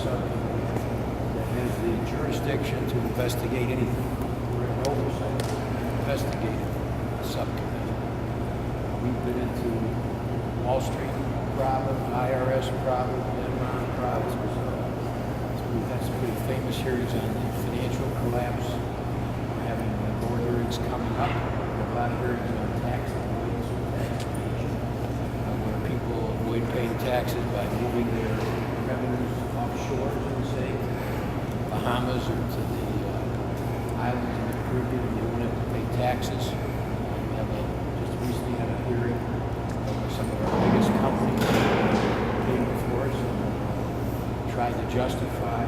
subcommittee that has the jurisdiction to investigate anything. We're an oversight, investigative subcommittee. We've been into Wall Street problem, IRS problem, Enron problem. We've had some pretty famous hearings on the financial collapse. We're having more hearings coming up. A lot of hearings on tax avoidance or tax evasion, where people avoid paying taxes by moving their revenues offshore, so to say, Bahamas or to the islands in the Caribbean. They won't have to pay taxes. We have just recently had a hearing where some of our biggest companies came before us and tried to justify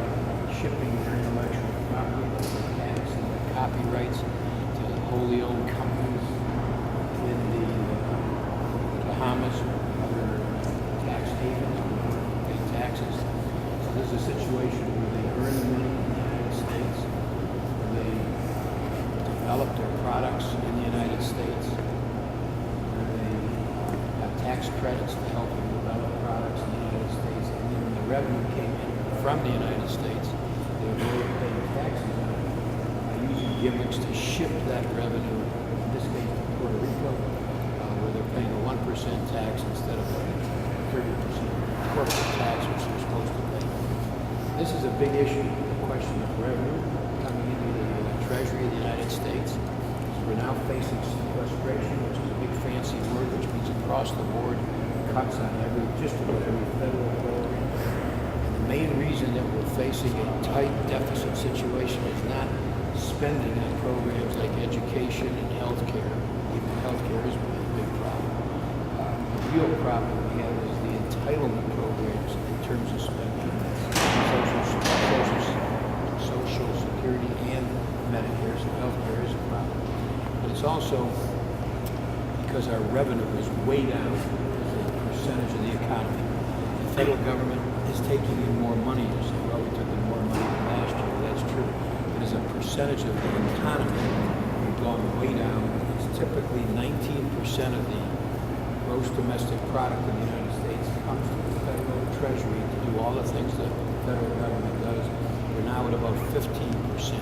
shipping their intellectual property, their patents and their copyrights to wholly owned companies in the Bahamas or other tax havens where they don't pay taxes. So this is a situation where they earn the money in the United States, where they develop their products in the United States, where they have tax credits to help them develop products in the United States, and then when the revenue came in from the United States, they avoid paying taxes on it by using gimmicks to ship that revenue, in this case to Puerto Rico, where they're paying a 1% tax instead of a 30% corporate tax, which they're supposed to pay. This is a big issue, the question of revenue coming into the Treasury of the United States. So we're now facing sequestration, which is a big fancy word, which means across the board cuts on just about every federal program. And the main reason that we're facing a tight deficit situation is not spending on programs like education and healthcare. Even healthcare is a big problem. The real problem we have is the entitlement programs in terms of spending. Social Security and Medicare, so healthcare is a problem. But it's also because our revenue is way down as a percentage of the economy. The federal government is taking in more money. You say, well, we took in more money than last year. That's true. But as a percentage of the economy, we've gone way down. It's typically 19% of the gross domestic product in the United States comes from the federal treasury to do all the things that the federal government does. We're now at about 15%.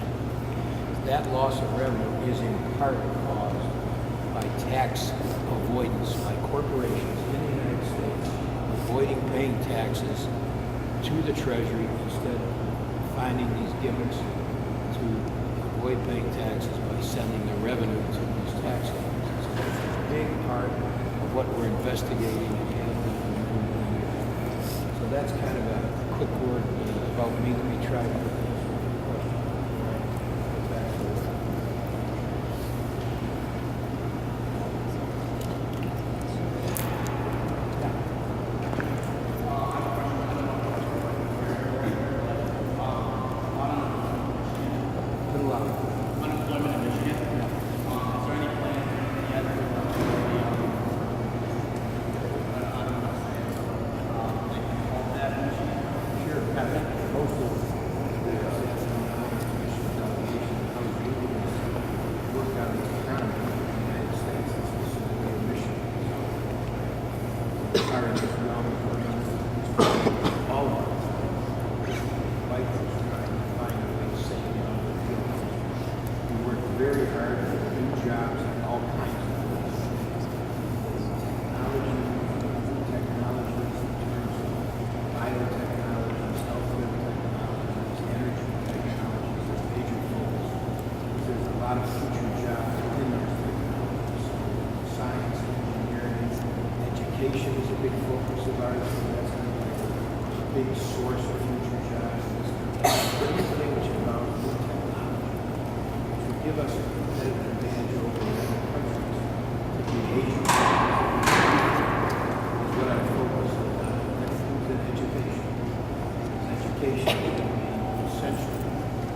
That loss of revenue is in part caused by tax avoidance by corporations in the United States avoiding paying taxes to the Treasury instead of finding these gimmicks to avoid paying taxes by sending the revenue to these tax havens. So that's a big part of what we're investigating and handling. So that's kind of a quick word about me. Let me try to put this question. Back to it. Unemployment in Michigan. Is there any plan yet to hold that in Michigan? Sure. Most of the work on the economy in the United States, and specifically in Michigan. Our economic all of us fight to try and find a way to save the field. We work very hard for new jobs and all kinds of things. Technologies in terms of biotechnologies, healthcare technologies, energy technologies, are major focus. There's a lot of future jobs in those technologies. Science, engineering, education is a big focus of ours, so that's going to be a big source of future jobs. Anything which involves new technology, which will give us a competitive advantage over the other countries, particularly Asian countries, is what our focus is on. That includes in education. Education is going to be essential.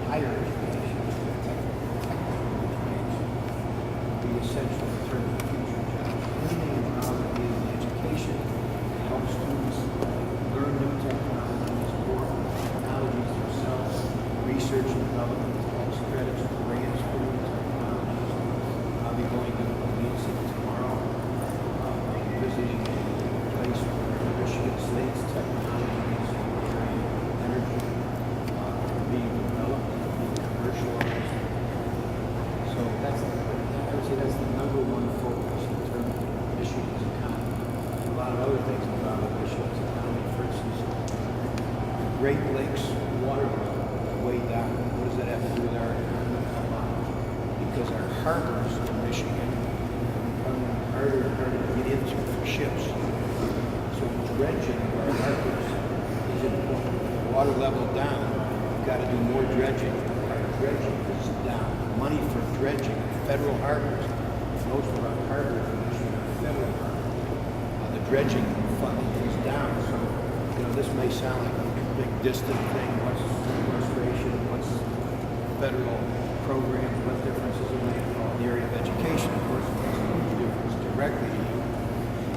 Higher education, technical education, will be essential in terms of future jobs. Anything involved in education to help students learn new technologies or technologies themselves, research and development, tax credits, grants for new technologies. I'll be going to Louisiana tomorrow, visiting a place where Michigan State's technologies, energy, Great Lakes water level way down. What does that have to do with our economy? Because our harbors in Michigan become harder and harder to get into for ships. So dredging of our harbors is important. With the water level down, you've got to do more dredging. Our dredging is down. Money for dredging, federal harbors, most of our harbors in Michigan are federal harbors. The dredging funding is down. So, this may sound like a big distant thing. What's administration? What's federal programs? What differences it make in the area of education? Of course, it makes a huge difference directly to you.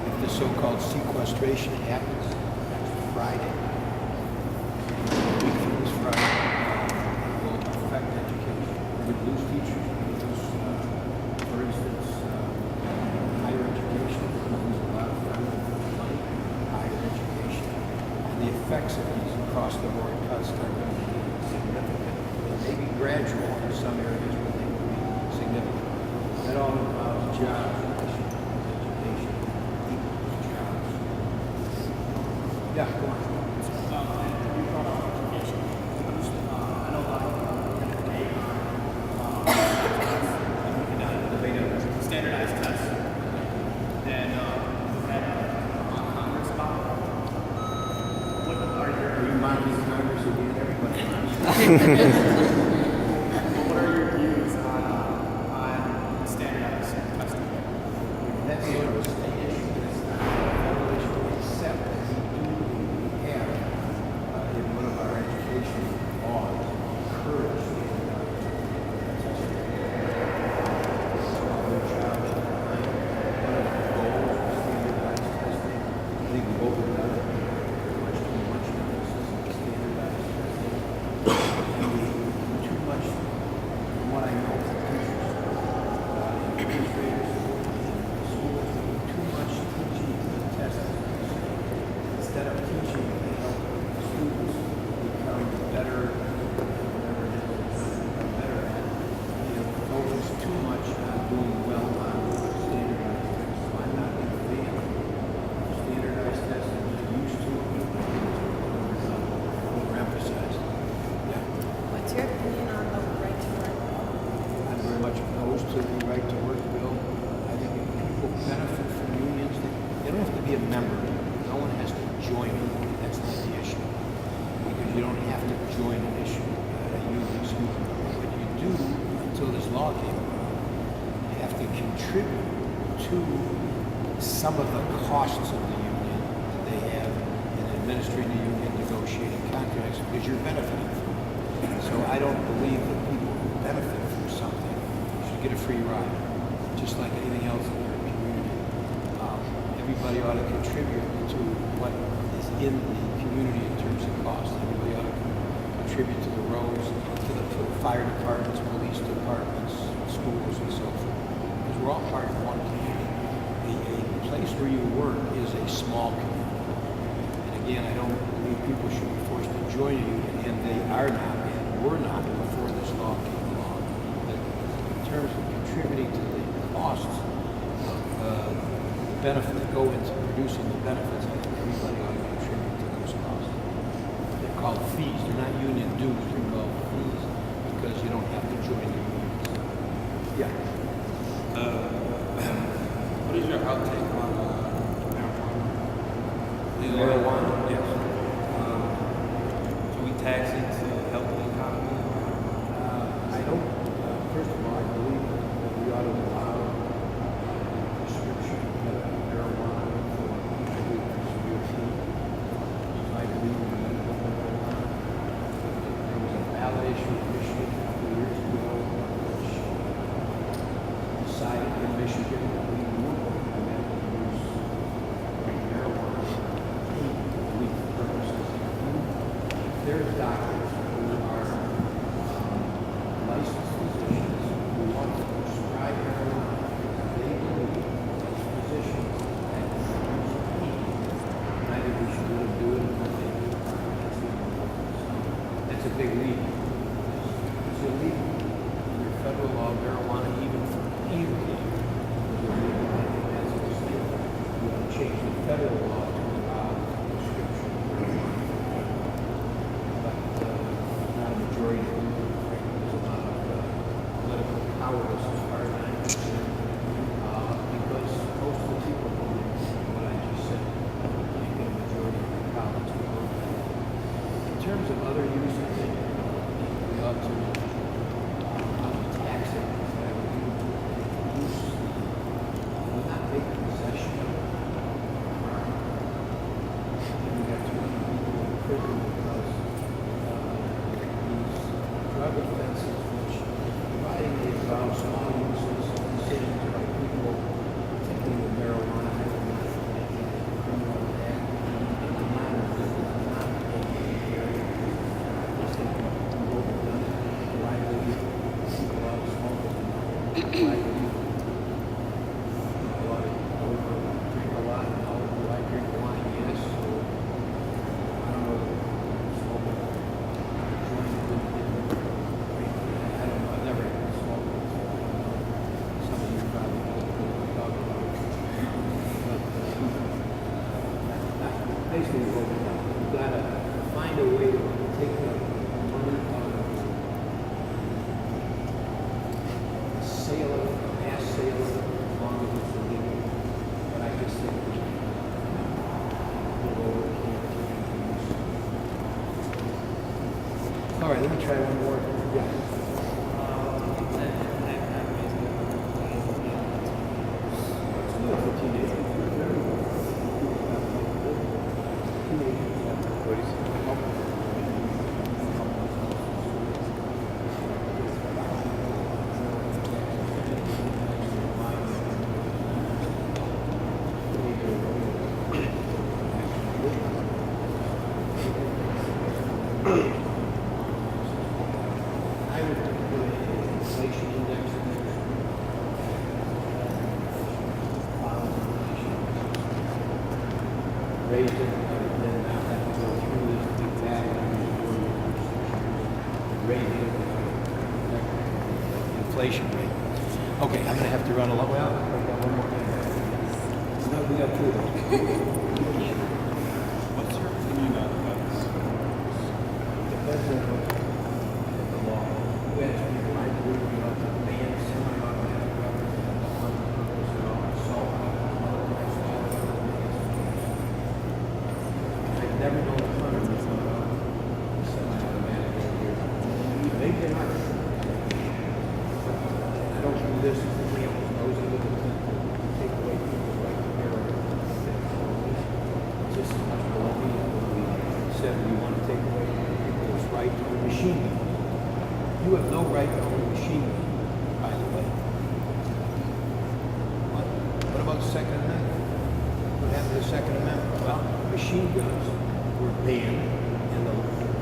If the so-called sequestration happens next Friday, a week from this Friday, it will affect education. We would lose teachers. We would lose, for instance, higher education. We would lose a lot of money in higher education. And the effects of these across-the-board cuts are going to be significant. They may be gradual in some areas, but they will be significant. That all involves jobs, education, people's jobs. Yeah, go on. You brought up education. I know a lot of people are debate on standardized tests. And we had Congress about it. What are Are you mocking Congress again? Everybody mocks. what are your views on standardized testing? That's sort of a state issue. It's not a federal issue, except that we have, in one of our education laws, encouraged instead of teaching to help students become better, whatever it is become better at, focus too much on doing well on standardized tests. So I'm not in favor of standardized tests as we're used to overemphasized. Yeah. What's your opinion on the right to work? I'm very much opposed to the right to work bill. I think if people benefit from unions, they don't have to be a member. No one has to join it. That's not the issue. Because you don't have to join an issue, a union, excuse me. What you do until this law came about, you have to contribute to some of the costs of the union that they have in administering the union, negotiating contracts, because you're benefiting from it. So I don't believe that people who benefit from something should get a free ride, just like anything else in their community. Everybody ought to contribute to what is in the community in terms of cost. Everybody ought to contribute to the roads, to the fire departments, police departments, schools, and so forth. Because we're all part of one community. A place where you work is a small community. And again, I don't believe people should be forced to join a union, and they are not, and were not before this law came along. But in terms of contributing to the costs of benefit that go into producing the benefits, I think everybody ought to contribute to those costs. They're called fees. They're not union dues. They're called fees because you don't have to join the unions. Yeah. What is your outtake on marijuana? Marijuana? Yes. Should we tax it to help the economy? I don't. First of all, I believe that we ought to allow prescription marijuana for people with severe fee. I believe in medical marijuana. There was a ballot issue in Michigan a couple years ago, which decided in Michigan that we would permit the use of marijuana for legal purposes. There's doctors who are licensed physicians who want to prescribe marijuana because they believe as physicians that it reduces pain. And I think we should let them do it and let them do it. That's a big leap. It's illegal under federal law, marijuana, even for pain relief, is illegal. I think that's a mistake. We want to change the federal law to allow prescription marijuana. terms of other use, I think we ought to tax it. Whatever use, will not take possession of it. And we got too many people in prison because these drug offenses, which providing they involve small uses, decisions by people, particularly with marijuana, I would not make it a criminal act. In the minor, this is not a area. Just think of overdone it, widely, people out smoking, widely. A lot of over drink a lot, and all do I drink wine? Yes. So I don't know. Smoking, I don't know. I've never smoked. Some of you probably know what I'm talking about. But basically, what we've got to find a way to take the money out of the sale of it, the mass sale of it, as long as it's illegal. But I just think we should go over All right, let me try one more. Yeah. Let's do it for teenagers. I would put an inflation index in there. Raise it, and then not have to go through this big battle and raise it, inflation rate. Okay, I'm gonna have to run along. Well, we got one more thing. No, we got two of those. What's your opinion on guns? Depends on the law. You ask me, I believe we ought to ban semi-automatic weapons and one-purpose assault weapons. I've never known a hunter with a semi-automatic over here. They can hunt. I don't do this as the campus knows it with the take away people's right to bear arms. Just as much baloney as we said we want to take away people's right to a machine gun. You have no right to own a machine gun, by the way. What about the Second Amendment? What happened to the Second Amendment? Well, machine guns were banned, and the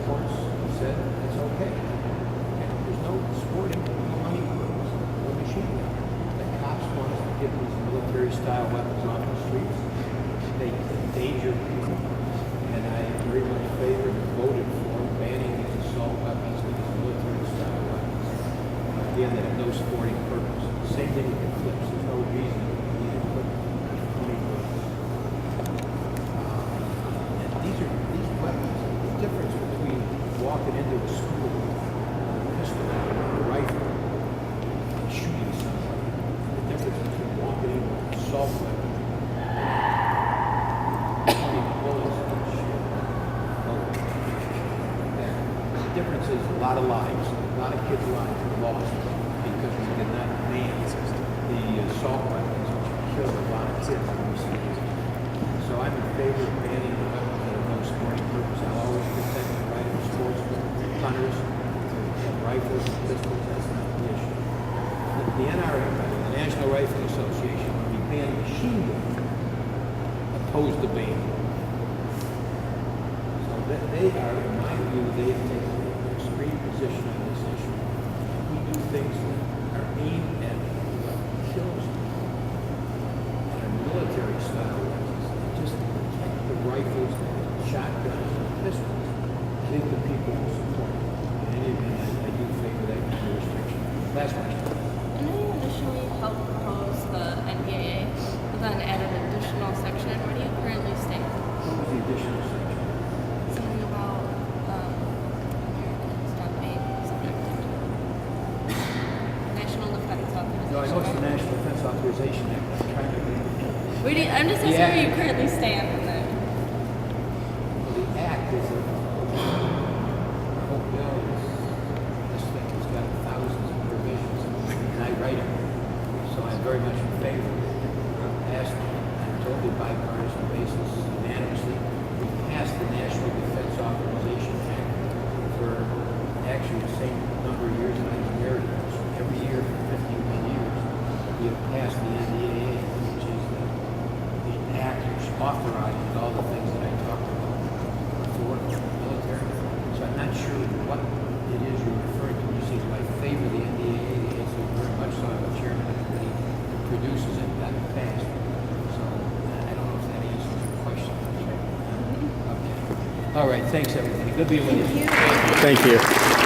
courts said it's okay. And there's no sporting money for a machine gun. The cops want us to get these military-style weapons off the streets. They endanger people, and I very much favor and voted for banning these assault weapons and these military-style weapons. Again, they have no sporting purpose. Same thing with the clips. There's no reason you need to put 20 bullets. And these weapons, the difference between walking into a school with a pistol or a rifle and shooting somebody, the difference between walking into an assault weapon the difference is a lot of lives, a lot of kids' lives were lost because we did not ban the assault weapons, which killed a lot of kids in recent years. So I'm in favor of banning the weapons that have no sporting purpose. I'll always protect the right of sportsmen, hunters, and rifles and pistols. That's not the issue. The NRA, the National Rifle Association, when we banned machine guns, opposed the ban. So they are, in my view, they have taken an extreme position on this issue. We do things that are aimed at what kills people. And our military style weapons, just protect the rifles, shotguns, and pistols. I think the people will support it. In any event, I do favor that kind of restriction. Last question. I know you initially helped propose the NDAA, but then added an additional section. Where do you currently stand? What was the additional section? Something about Americans not being subjected to National Defense Authorization. No, I know it's the National Defense Authorization Act. I'm trying to read it. I'm just asking where you currently stand in that. Well, the act is a very much in favor. Passed on a totally bipartisan basis unanimously. We passed the National Defense Authorization Act for actually the same number of years that I was married. So every year for 51 years, we have passed the NDAA, which is the act which authorizes all the things that I talked about for the military. So I'm not sure what it is you're referring to. You say, do I favor the NDAA? The answer is very much so. I'm the chairman of the committee that produces it, not passed. So I don't know if that answers your question. Okay. All right. Thanks, everybody. Good being with you. Thank you.